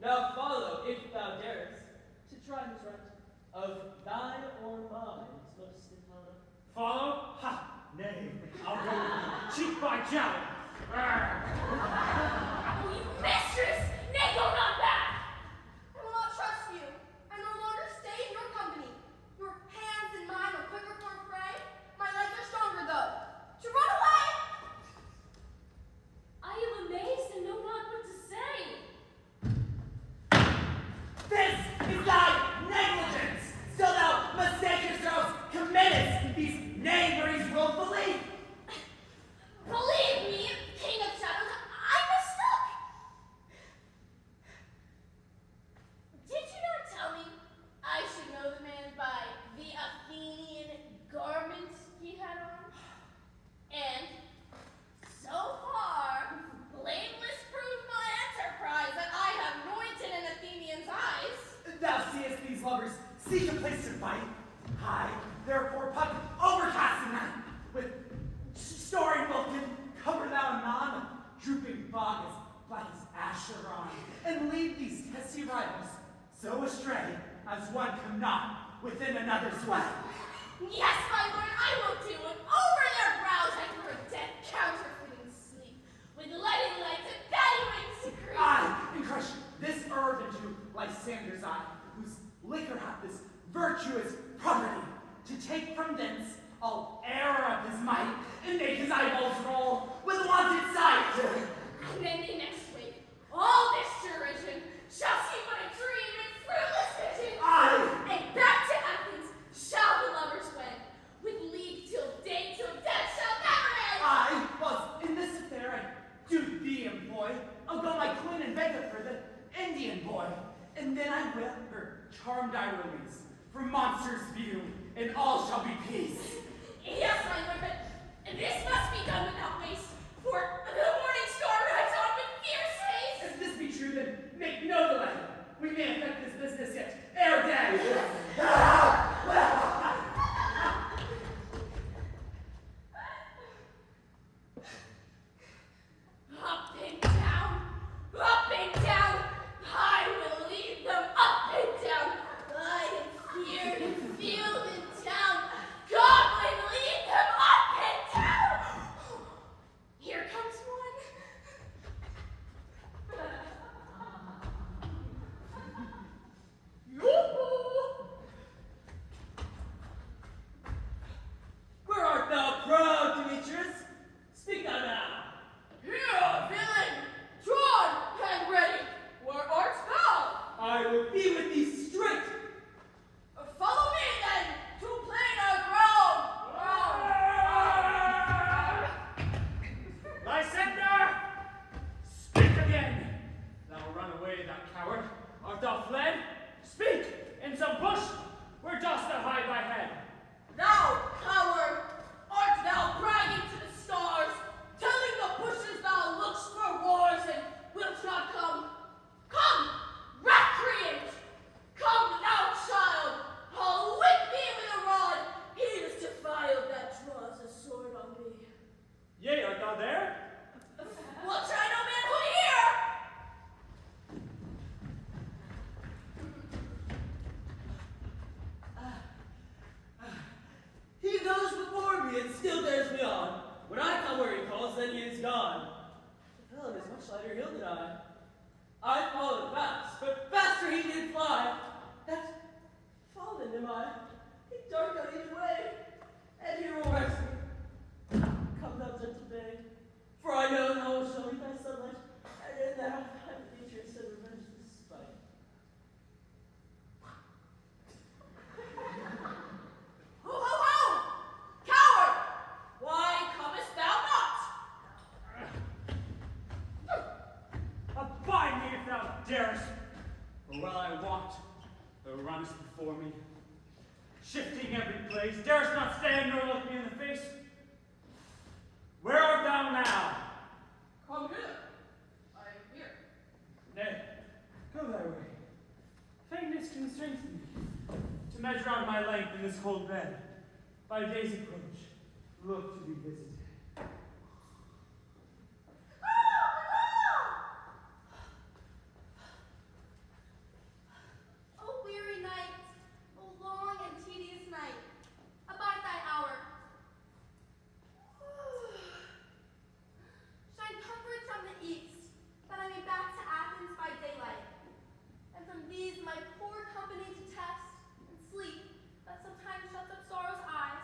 Speaker 3: Now follow, if thou darest, to try who's right. Of thine or mine is most Stefano.
Speaker 8: Follow? Ha! Nay, I'll go with you, cheek by jowl.
Speaker 4: Oh, you mistress! Nay, go not back!
Speaker 5: I will not trust you. I no longer stay in your company. Your hands and mine are quicker for a fray. My legs are stronger though. To run away!
Speaker 4: I am amazed and know not what to say.
Speaker 6: This is thy negligence! Still thou mistakest yourselves, committest these knaveries willfully?
Speaker 5: Believe me, King of Shadows, I mistook. Did you not tell me I should know the man by the Athenian garment he had on? And so far, blameless proves my enterprise that I have anointed an Athenian's eyes.
Speaker 6: Thou seest these lovers seek a place to fight. I, therefore, puck overcast in night, with story Vulcan, cover thou anon, drooping fog as black as Acheron, and lead these testy riders so astray as one come not within another's way.
Speaker 5: Yes, my lord, I will do it. Over their brows I throw a death counterfeiting sleep, with leaden legs and fatty wings to creep.
Speaker 6: I, and crush this herb into Lysander's eye, whose liquor hath this virtuous property, to take from thence all error of his might, and make his eyeballs roll with wanted sight.
Speaker 5: And then the next week, all this derision shall seem but a dream and fruitless vision. And back to Athens shall the lovers wend, with league till day, till death shall never end.
Speaker 6: I was in this affair I do thee employ. I'll go my queen and beg her for the Indian boy, and then I will her charmed I release from monsters' view, and all shall be peace.
Speaker 5: Yes, my lord, but this must be done without waste, for the morning star rides on with fierce haste.
Speaker 6: If this be true, then make no delay. We may effect this business yet ere day.
Speaker 5: Up and down, I will lead them up and down. I am feared in field and town. God will lead them up and down. Here comes one. Yoo-hoo!
Speaker 3: Where art thou proud, Demetrius? Speak thou now.
Speaker 5: Here, villain, drawn and ready. Where art thou?
Speaker 3: I will be with thee straight.
Speaker 5: Follow me then to plainer ground.
Speaker 8: Lysander! Speak again! Thou run away, thou coward. Art thou fled? Speak! In some bush? Where dost thou hide thy head?
Speaker 5: Thou coward, art thou bragging to the stars, telling the bushes thou look'st for wars and wilt not come? Come, recreant! Come, thou child! I'll whip thee with a rod! He is defiled that draws a sword on me.
Speaker 8: Yea, art thou there?
Speaker 5: What try no manhood here?
Speaker 3: He goes before me and still dares me on. When I come where he calls, then he is gone. The felon is much lighter heeled than I followed fast, but faster he did fly. That fallen am I, he dark on either way, and here will rest me. Come thou gentle day, for I know thou wilt show me thy sunlight, and in thou thy Demetrius and revenge this spite.
Speaker 5: Ho, ho, ho! Coward! Why comest thou not?
Speaker 8: Abide me if thou darest, or while I walked honest before me, shifting every place, darest not stand nor look me in the face. Where art thou now?
Speaker 7: Come hither. I am here.
Speaker 8: Nay, go thy way. Faintness constrains me to measure out my length in this cold bed. By day's approach, look to be visited.
Speaker 5: O weary night, O long and tedious night, abide thy hour. Shine comfort from the east, that I may back to Athens by daylight, and from these my poor company to test, and sleep, that sometimes shuts up sorrow's eyes,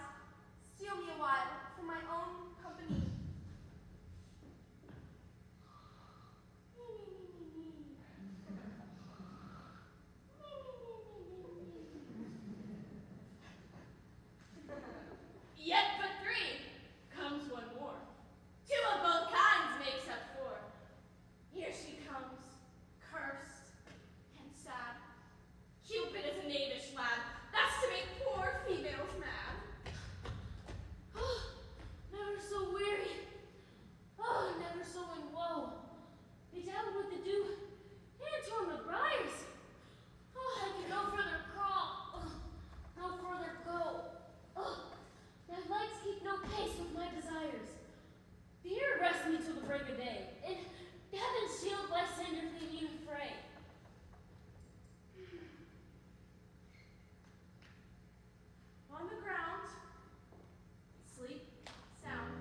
Speaker 5: steal me a while from my own company.
Speaker 4: Yet but three, comes one more. Two of both kinds makes up four. Here she comes, cursed and sad. Cupid is a knavish lad, that's to make poor females mad. Oh, never so weary. Oh, never so in woe. Bedevilled with the dew, and torn with briars. Oh, I can no further crawl, no further go. Oh, my legs keep no pace with my desires. Fear arrests me till the break of day, and heaven's shield Lysander leave me in a fray.
Speaker 5: On the ground, sleep sound.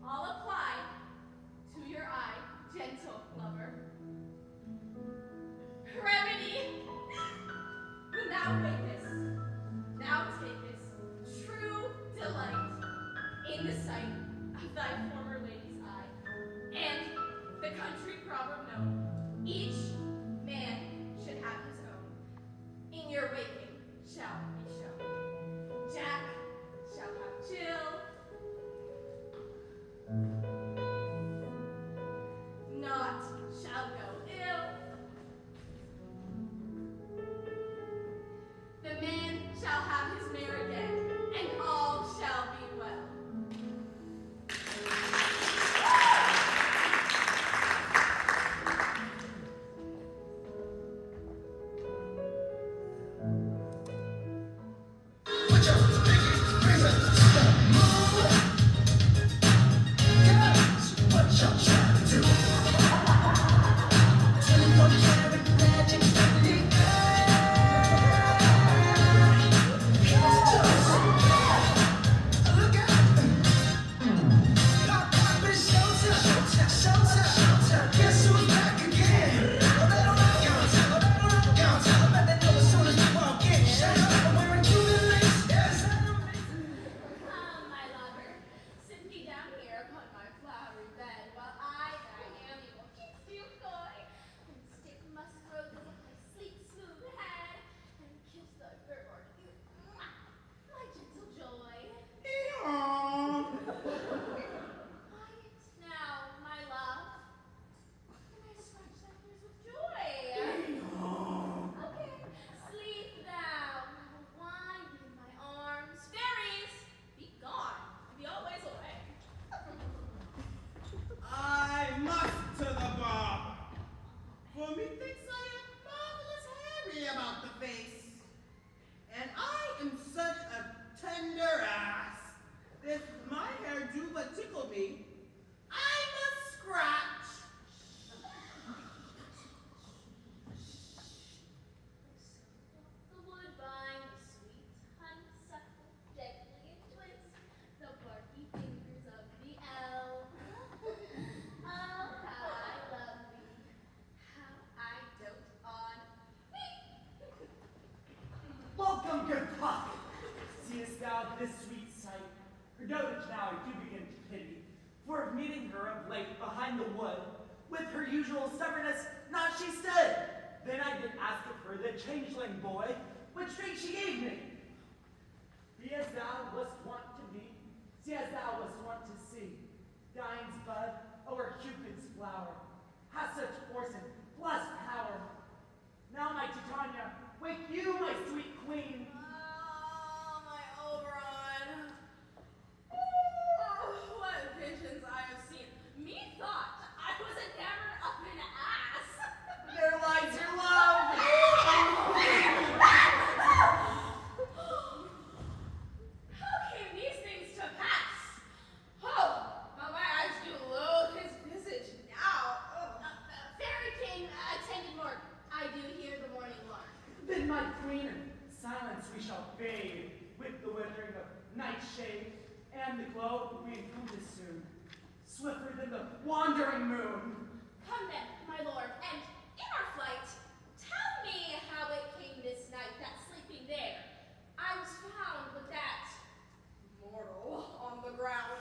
Speaker 5: All apply to your eye, gentle lover. Remedy! Who now wakest, now takest true delight in the sight of thy former lady's eye, and the country proverb known, each man should have his own. In your waking shall be shown. Jack shall have Jill. Naught shall go ill. The man shall have his mare again, and all shall be well. Come, my lover, sit thee down here upon my flowery bed, while I, thy Annie, will kiss you coy, and stick musk roses on thy sleek, smooth head, and kiss thy fair heart, you, my gentle joy. Quiet now, my love. Can I scratch thy ears with joy? Okay, sleep thou. I will wind thee in my arms. Fairies, be gone, and be always away.
Speaker 6: I must to the barber, for methinks I am marvelous hairy about the face, and I am such a tender ass. If my hair do but tickle me, I must scratch.
Speaker 5: The woodbine, the sweet honeysuckle, gently twist the barky fingers of the elm. Oh, how I love thee, how I dote on thee.
Speaker 8: Welcome, good cock. Seest thou this sweet sight? Her dotage now I do begin to pity, for of meeting her of late behind the wood, with her usual stubbornness, not she stood. Then I did ask of her the changeling boy, which straight she gave me. Be as thou wast wont to be, see as thou wast wont to see. Dine's bud o'er Cupid's flower, has such force and plus power. Now, my Titania, wake you and the glow will be encompassed soon, swifter than the wandering moon.
Speaker 4: Come then, my lord, and in our flight, tell me how it came this night that sleeping there, I was found with that mortal on the ground.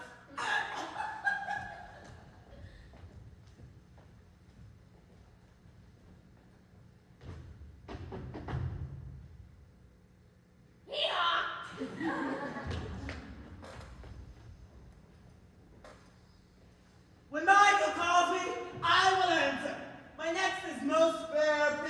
Speaker 6: When Michael calls me, I will answer. My next is most fair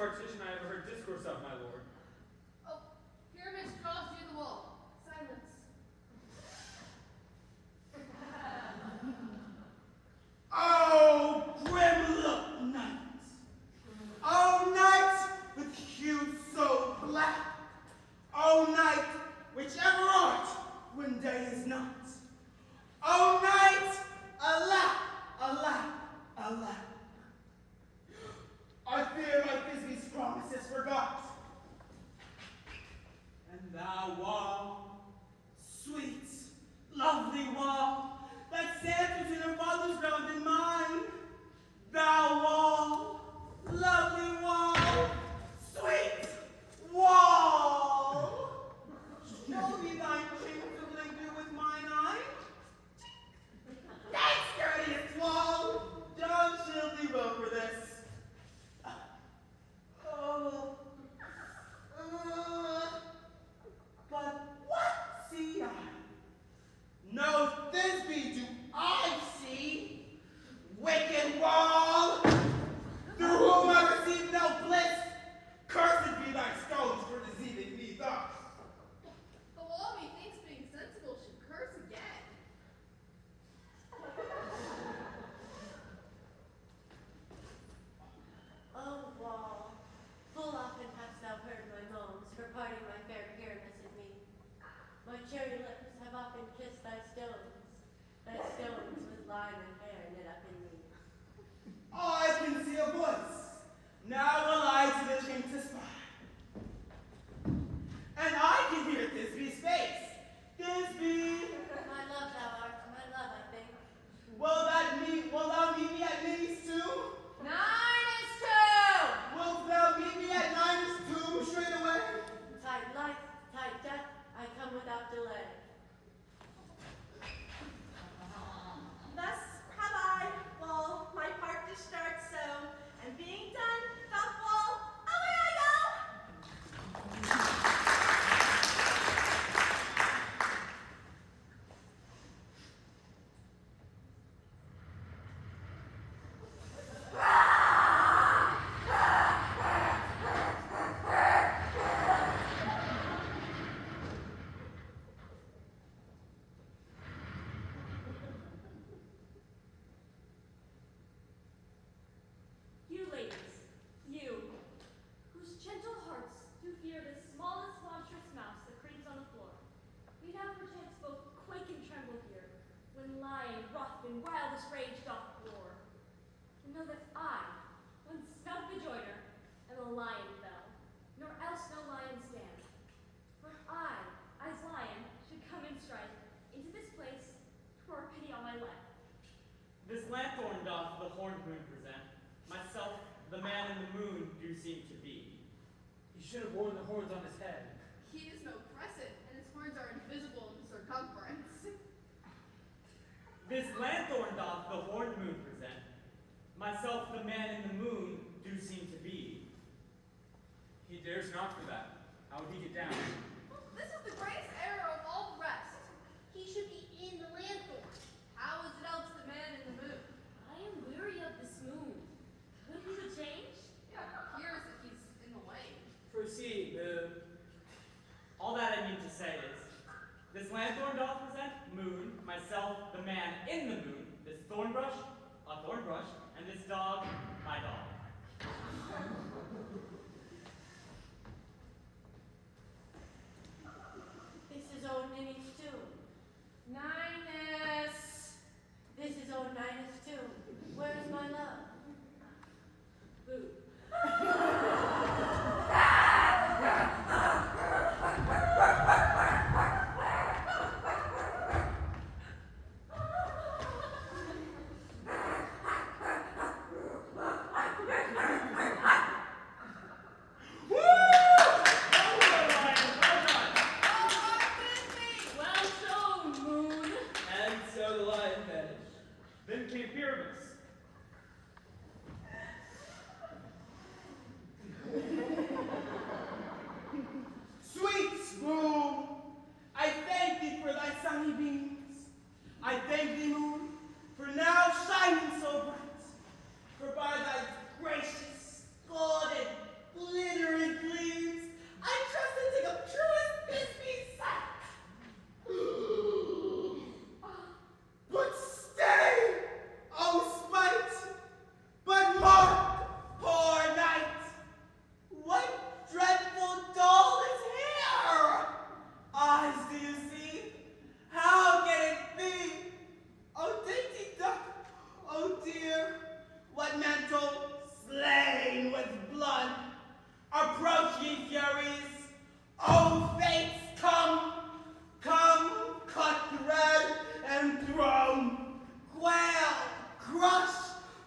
Speaker 8: partition I ever heard discourse of, my lord.
Speaker 5: Oh, pyramids draws near the wall. Silence.
Speaker 6: Oh, grim look night. Oh, night with hues so black. Oh, night whichever art when day is not. Oh, night, alack, alack, alack. I fear my Thisbe's promises forgot. And thou wall, sweet, lovely wall, that sat between her father's ground and mine. Thou wall, lovely wall, sweet wall. Show me thy chains of linger with mine eye. Thanks, courteous wall. John shield thee well for this. Oh, but what see I? No Thisbe do I see. Wicked wall, through whom I receive no bliss. Cursed be thy stones for deceiving me thus.
Speaker 5: The wall methinks being sensible should curse again.
Speaker 9: Oh, wall, full often hast thou heard my moans for parting my fair pyramus and me. My cherry lips have often kissed thy stones with lime and hair knit up in me.
Speaker 6: I can see a voice. Now will I to the king to spy. And I can hear Thisbe's face. Thisbe,
Speaker 9: My love thou art, my love, I think.
Speaker 6: will thou meet me at Minnie's tomb?
Speaker 7: 9 is 2!
Speaker 6: Wilt thou meet me at Niner's tomb straight away?
Speaker 9: Tight life, tight death, I come without delay.
Speaker 10: Thus have I, Wall, my part to start so, and being done, doth Wall, away I go!
Speaker 4: You ladies, you, whose gentle hearts do fear the smallest monstrous mouse that creeps on the floor, we now perchance both quake and tremble here, when lion rough in wildest rage doth roar. And know that I, one snub bejoiner, am a lion fell, nor else no lion stand. For I, as lion, should come in strife into this place, 'twere pity on my life.
Speaker 2: This lanthorn doth the horned moon present. Myself, the man in the moon, do seem to be.
Speaker 8: He should have worn the horns on his head.
Speaker 5: He is no crescent, and his horns are invisible in circumference.
Speaker 2: This lanthorn doth the horned moon present. Myself, the man in the moon, do seem to be.
Speaker 8: He dares not for that. How would he get down?
Speaker 5: This is the greatest error of all the rest. He should be in the lanthorn. How is it else the man in the moon?
Speaker 4: I am weary of this moon. Could he be changed?
Speaker 5: It appears that he's in the way.
Speaker 8: Proceed,
Speaker 2: All that I mean to say is, this lanthorn doth present moon, myself, the man in the moon, this thornbrush, a thornbrush, and this dog, my dog.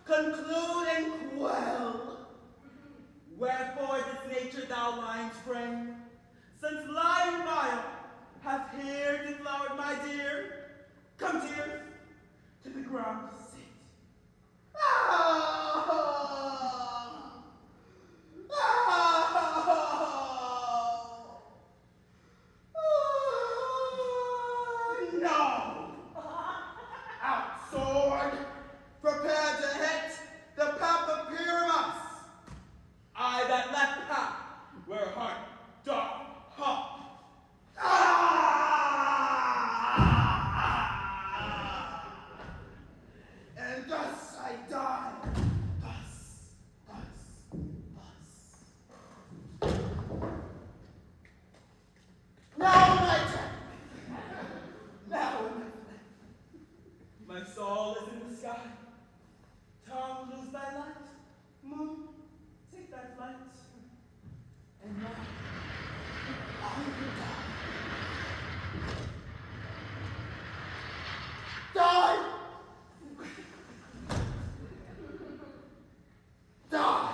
Speaker 6: conclude and quell. Wherefore this nature thou lines frame, since lying vile hath here deflowered my dear, come tears, to the ground sit. Ah! No! Out sword, prepared to hit the path of Pyramus. I that left path where heart doth hop. And thus I die. Thus. Now my death. Now my soul is in the sky. Tongue, lose thy light. Moon, take thy flight. And now I will die. Die! Die!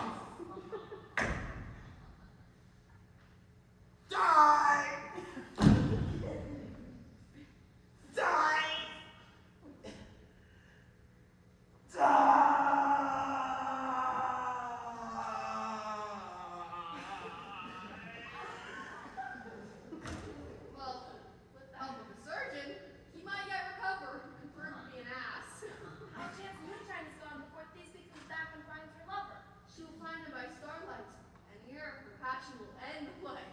Speaker 6: Die! Die!
Speaker 5: Well, with the help of a surgeon, he might yet recover and prove to be an ass.
Speaker 11: By chance Moonshine is gone before Thisbe comes back and finds her lover.
Speaker 5: She will find him by starlight, and here her passion will end the play.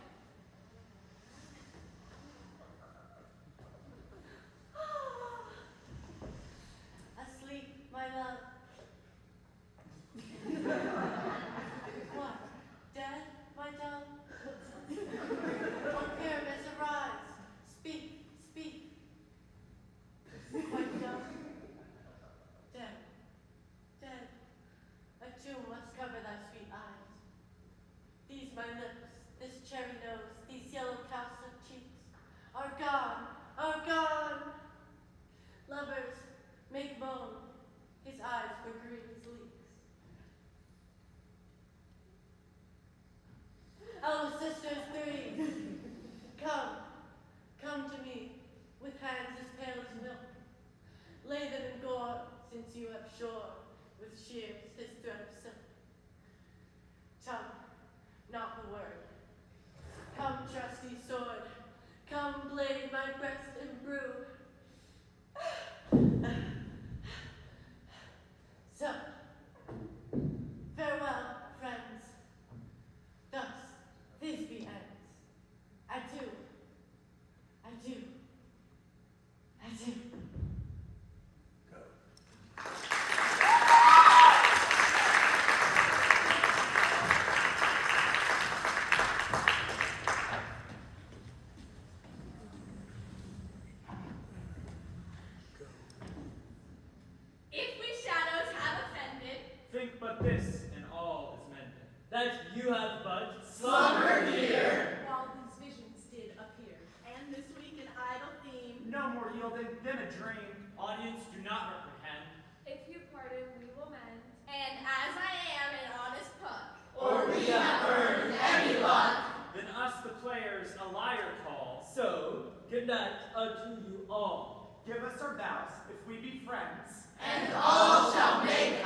Speaker 9: Asleep, my love. What? Dead, my dove? Oh, Pyramus, arise. Speak. Quite dumb. Dead. A tomb must cover thy sweet eyes. These my lips, this cherry nose, these yellow calcium cheeks are gone. Lovers make moan, his eyes were green as leeks. Oh, sisters three, come to me, with hands as pale as milk. Lay them in gore, since you have shore, with shears his thread of silk. Tongue, not the word. Come, trusty sword, come blade my breast imbrue. So, farewell, friends. Thus, Thisbe ends. Adieu.
Speaker 10: If we shadows have offended,
Speaker 8: Think but this, and all is mended.
Speaker 2: That you have but
Speaker 6: Slumbered here.
Speaker 7: While these visions did appear.
Speaker 10: and this week an idle theme,
Speaker 8: No more yielding than a dream.
Speaker 2: Audience do not reprehend.
Speaker 4: If you pardon, we will mend.
Speaker 5: And as I am an honest puck,
Speaker 6: Or we have earned any luck.
Speaker 8: Then us the players a liar call.
Speaker 2: So, good night unto you all.
Speaker 8: Give us our vows if we be friends.
Speaker 6: And all shall make